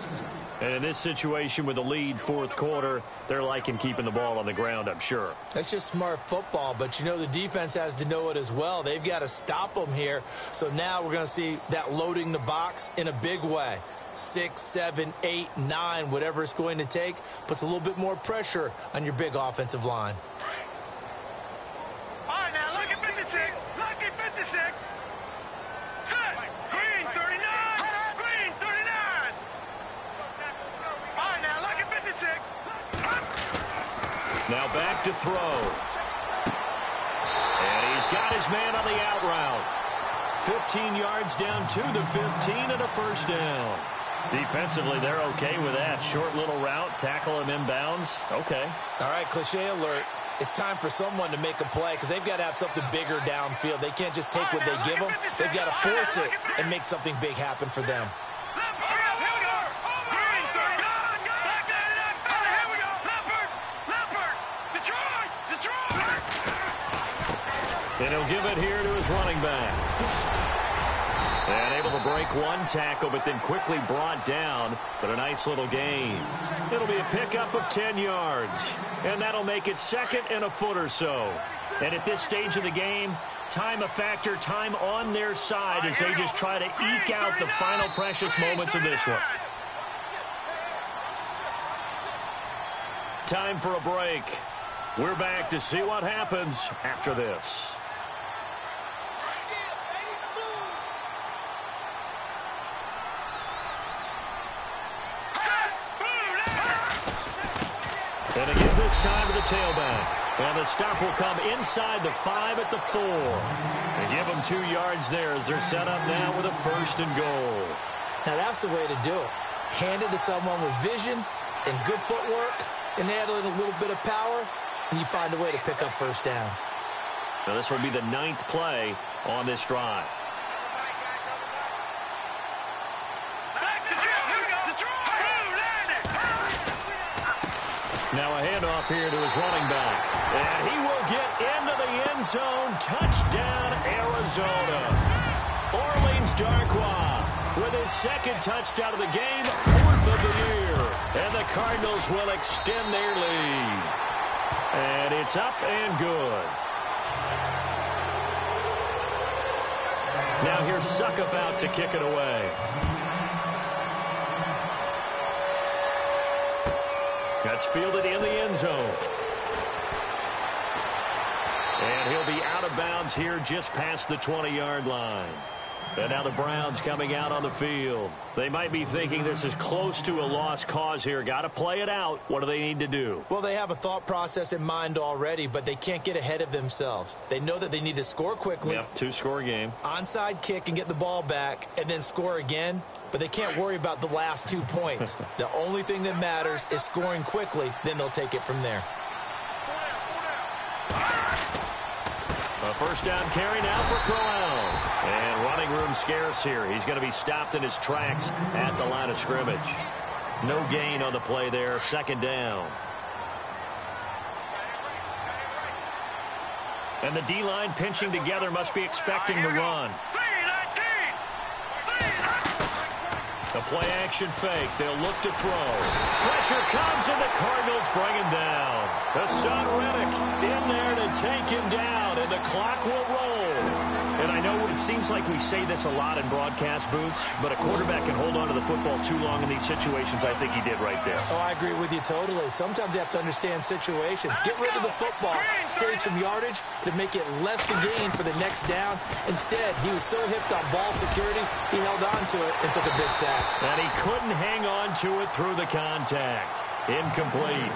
And in this situation with the lead 4th quarter, they're liking keeping the ball on the ground, I'm sure. That's just smart football, but the defense has to know it as well. They've got to stop them here. So now we're going to see that loading the box in a big way. 6, 7, 8, 9, whatever it's going to take, puts a little bit more pressure on your big offensive line. All right, now look at 56. Look at 56. Set. Green 39. Green 39. All right, now look at 56. Now back to throw. And he's got his man on the out route. 15 yards down to the 15 and a 1st down. Defensively, they're okay with that. Short little route, tackle him inbounds. Okay. All right, cliche alert. It's time for someone to make a play because they've got to have something bigger downfield. They can't just take what they give them. They've got to force it and make something big happen for them. And he'll give it here to his running back. And able to break one tackle, but then quickly brought down. But a nice little gain. It'll be a pickup of 10 yards. And that'll make it 2nd and a foot or so. And at this stage of the game, time a factor, time on their side as they just try to eke out the final precious moments of this one. Time for a break. We're back to see what happens after this. And again this time to the tailback. And the stop will come inside the 5 at the 4. And give them 2 yards there as they're set up now with a 1st and goal. Now that's the way to do it. Hand it to someone with vision and good footwork and add in a little bit of power, and you find a way to pick up first downs. Now this will be the 9th play on this drive. Now a handoff here to his running back. And he will get into the end zone. Touchdown, Arizona. Orleans Darkwa with his 2nd touchdown of the game, 4th of the year. And the Cardinals will extend their lead. And it's up and good. Now here's Suckup out to kick it away. That's fielded in the end zone. And he'll be out of bounds here just past the 20-yard line. And now the Browns coming out on the field. They might be thinking this is close to a lost cause here. Got to play it out. What do they need to do? Well, they have a thought process in mind already, but they can't get ahead of themselves. They know that they need to score quickly. Yep, 2-score game. Onside kick and get the ball back and then score again. But they can't worry about the last 2 points. The only thing that matters is scoring quickly. Then they'll take it from there. A 1st down carry now for Crowell. And running room scarce here. He's going to be stopped in his tracks at the line of scrimmage. No gain on the play there. 2nd down. And the D-line pinching together must be expecting the run. The play action fake. They'll look to throw. Pressure comes and the Cardinals bring him down. Hassan Reddick in there to take him down, and the clock will roll. And I know it seems like we say this a lot in broadcast booths, but a quarterback can hold on to the football too long in these situations. I think he did right there. Oh, I agree with you totally. Sometimes you have to understand situations. Get rid of the football, save some yardage to make it less to gain for the next down. Instead, he was so hipped on ball security, he held on to it and took a big sack. And he couldn't hang on to it through the contact. Incomplete.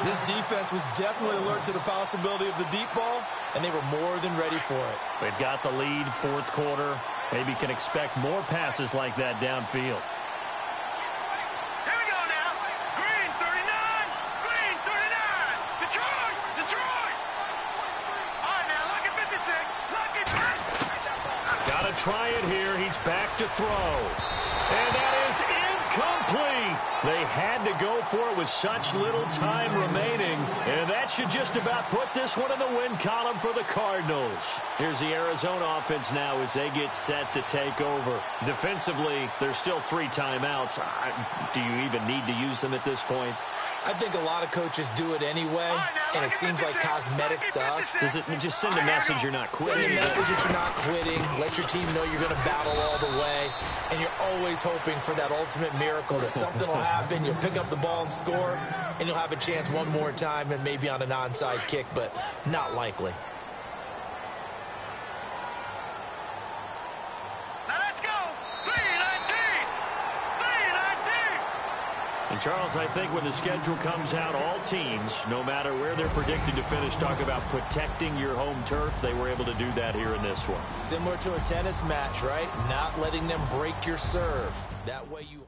This defense was definitely alert to the possibility of the deep ball, and they were more than ready for it. They've got the lead, 4th quarter. Maybe can expect more passes like that downfield. Here we go now. Green 39. Green 39. Detroit. Detroit. All right, now, look at 56. Look at that. Got to try it here. He's back to throw. And that is incomplete. They had to go for it with such little time remaining. And that should just about put this one in the win column for the Cardinals. Here's the Arizona offense now as they get set to take over. Defensively, there's still 3 timeouts. Do you even need to use them at this point? I think a lot of coaches do it anyway, and it seems like cosmetics to us. Does it just send a message you're not quitting? Send a message that you're not quitting. Let your team know you're going to battle all the way, and you're always hoping for that ultimate miracle that something will happen. You'll pick up the ball and score, and you'll have a chance one more time and maybe on an onside kick, but not likely. And, Charles, I think when the schedule comes out, all teams, no matter where they're predicted to finish, talk about protecting your home turf. They were able to do that here in this one. Similar to a tennis match, right? Not letting them break your serve. That way you...